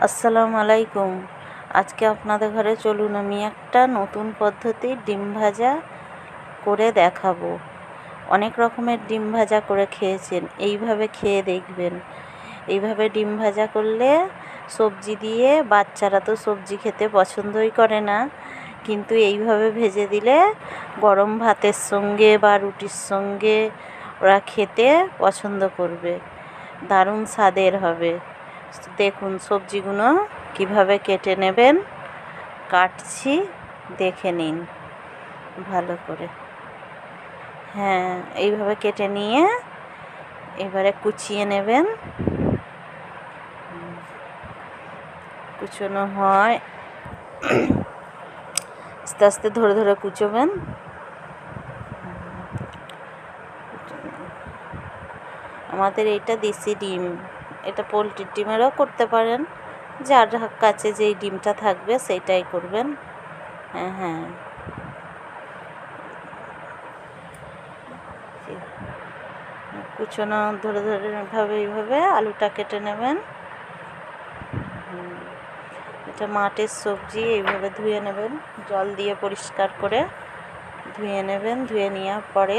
আসসালামু আলাইকুম। আজকে আপনাদের ঘরে চলুন আমি একটা নতুন পদ্ধতির ডিম ভাজা করে দেখাবো। অনেক রকমের ডিম ভাজা করে খেয়েছেন, এইভাবে খেয়ে দেখবেন। এইভাবে ডিম ভাজা করলে সবজি দিয়ে, বাচ্চারা তো সবজি খেতে পছন্দই করে না, কিন্তু এইভাবে ভেজে দিলে গরম ভাতের সঙ্গে বা রুটির সঙ্গে ওরা খেতে পছন্দ করবে, দারুণ স্বাদের হবে। দেখুন সবজিগুলো কিভাবে কেটে নেবেন, কাটছি, দেখে নিন ভালো করে। হ্যাঁ, এইভাবে কেটে নিয়ে এবারে কুচিয়ে নেবেন। কুচোনো হয়, আস্তে আস্তে ধরে ধরে কুচোবেন। আমাদের এইটা দেশি ডিম, এটা পোলট্রির ডিমেরও করতে পারেন, যার কাছে যেই ডিমটা থাকবে সেইটাই করবেন। হ্যাঁ, কুচোনো ধরে ধরে এইভাবে আলুটা কেটে নেবেন। এটা মাঠের সবজি, এইভাবে ধুয়ে নেবেন, জল দিয়ে পরিষ্কার করে ধুয়ে নেবেন। ধুয়ে নেওয়ার পরে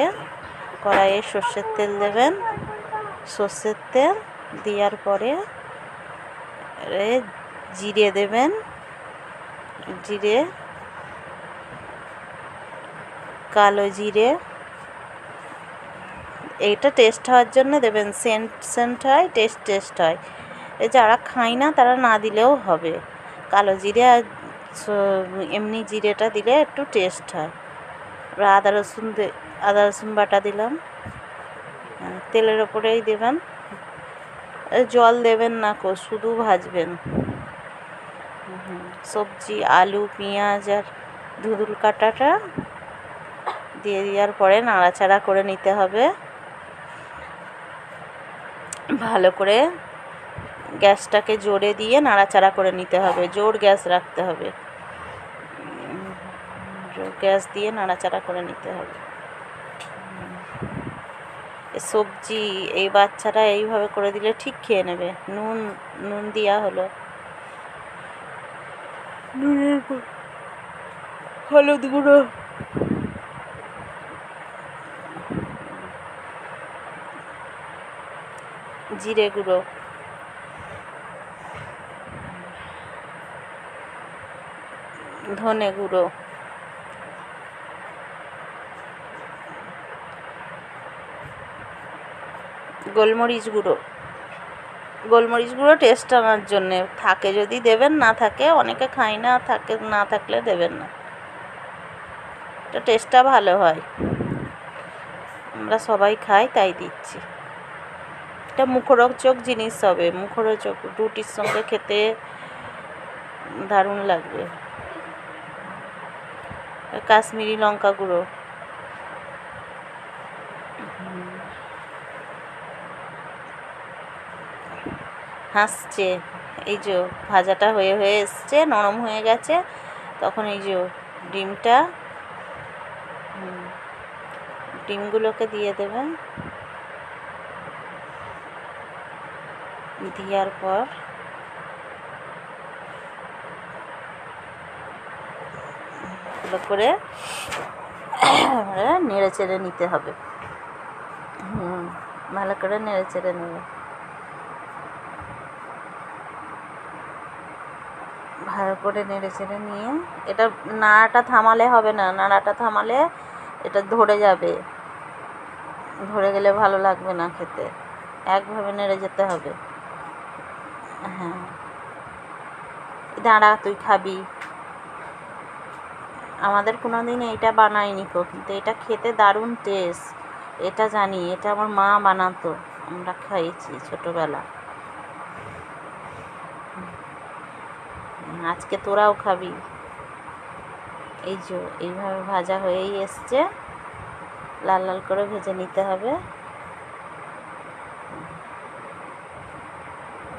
কড়াইয়ে সর্ষের তেল দেবেন। সর্ষের তেল দেওয়ার পরে জিরে দেবেন। জিরে, কালো জিরে, এইটা টেস্ট হওয়ার জন্য দেবেন। সেন্ট হয়, টেস্ট হয়। যারা খায় না তারা না দিলেও হবে। কালো জিরে আর এমনি জিরেটা দিলে একটু টেস্ট হয়। আদা রসুন বাটা দিলাম, তেলের ওপরেই দেবেন। জল দেবেন না, শুধু ভাজবেন। সবজি, আলু, পেঁয়াজ আর ধুদুল কাটাটা দিয়ে দেওয়ার পরে নাড়াচাড়া করে নিতে হবে ভালো করে। গ্যাসটাকে জোরে দিয়ে নাড়াচাড়া করে নিতে হবে, জোর গ্যাস রাখতে হবে। জোর গ্যাস দিয়ে নাড়াচাড়া করে নিতে হবে। সবজি এই বাচ্চারা এইভাবে করে দিলে ঠিক খেয়ে নেবে। নুন দেওয়া হলো, নুনের হলুদ গুঁড়ো, জিরে গুঁড়ো, ধনে গুঁড়ো, গোলমরিচ গুঁড়ো টেস্ট আনার জন্যে থাকে যদি দেবেন, না থাকে অনেকে খায় না, না থাকলে দেবেন না। এটা টেস্টটা ভালো হয়, আমরা সবাই খাই তাই দিচ্ছি। এটা মুখরোচক জিনিস হবে, মুখরোচক, রুটির সঙ্গে খেতে দারুণ লাগবে। কাশ্মীরি লঙ্কা গুঁড়ো, হাসছে, এই যে ভাজাটা হয়ে এসছে, নরম হয়ে গেছে, তখন এই যে ডিমগুলোকে দিয়ে দেবেন। দেওয়ার পর ভালো করে নেড়ে চেড়ে নিতে হবে। ভালো করে নেড়ে চেড়ে নেবে। ভালো করে নেড়ে চেড়ে নিয়ে এটা নাড়াটা থামালে হবে না, নাড়াটা থামালে এটা ধরে যাবে, ধরে গেলে ভালো লাগবে না খেতে। একভাবে নেড়ে যেতে হবে। হ্যাঁ, দাঁড়া তুই খাবি। আমাদের কোনো দিন এইটা বানাইনি তো, কিন্তু এটা খেতে দারুণ টেস্ট, এটা জানি। এটা আমার মা বানাতো, আমরা খাইছি ছোটোবেলা। আজকে তোরাও খাবি। এই যে এইভাবে ভাজা হয়েই এসছে, লাল লাল করে ভেজে নিতে হবে।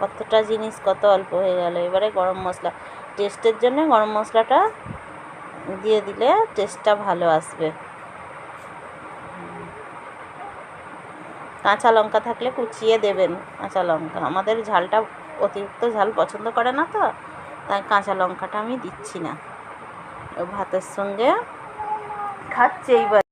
কতটা জিনিস কত অল্প হয়ে গেল। এবারে গরম মশলা, টেস্টের জন্য গরম মশলাটা দিয়ে দিলে টেস্টটা ভালো আসবে। কাঁচা লঙ্কা থাকলে কুচিয়ে দেবেন কাঁচা লঙ্কা, আমাদের ঝালটা অতিরিক্ত ঝাল পছন্দ করে না, তো তাই কাঁচা লঙ্কাটা আমি দিচ্ছি না। ভাতের সঙ্গে খাচ্ছে এইবার।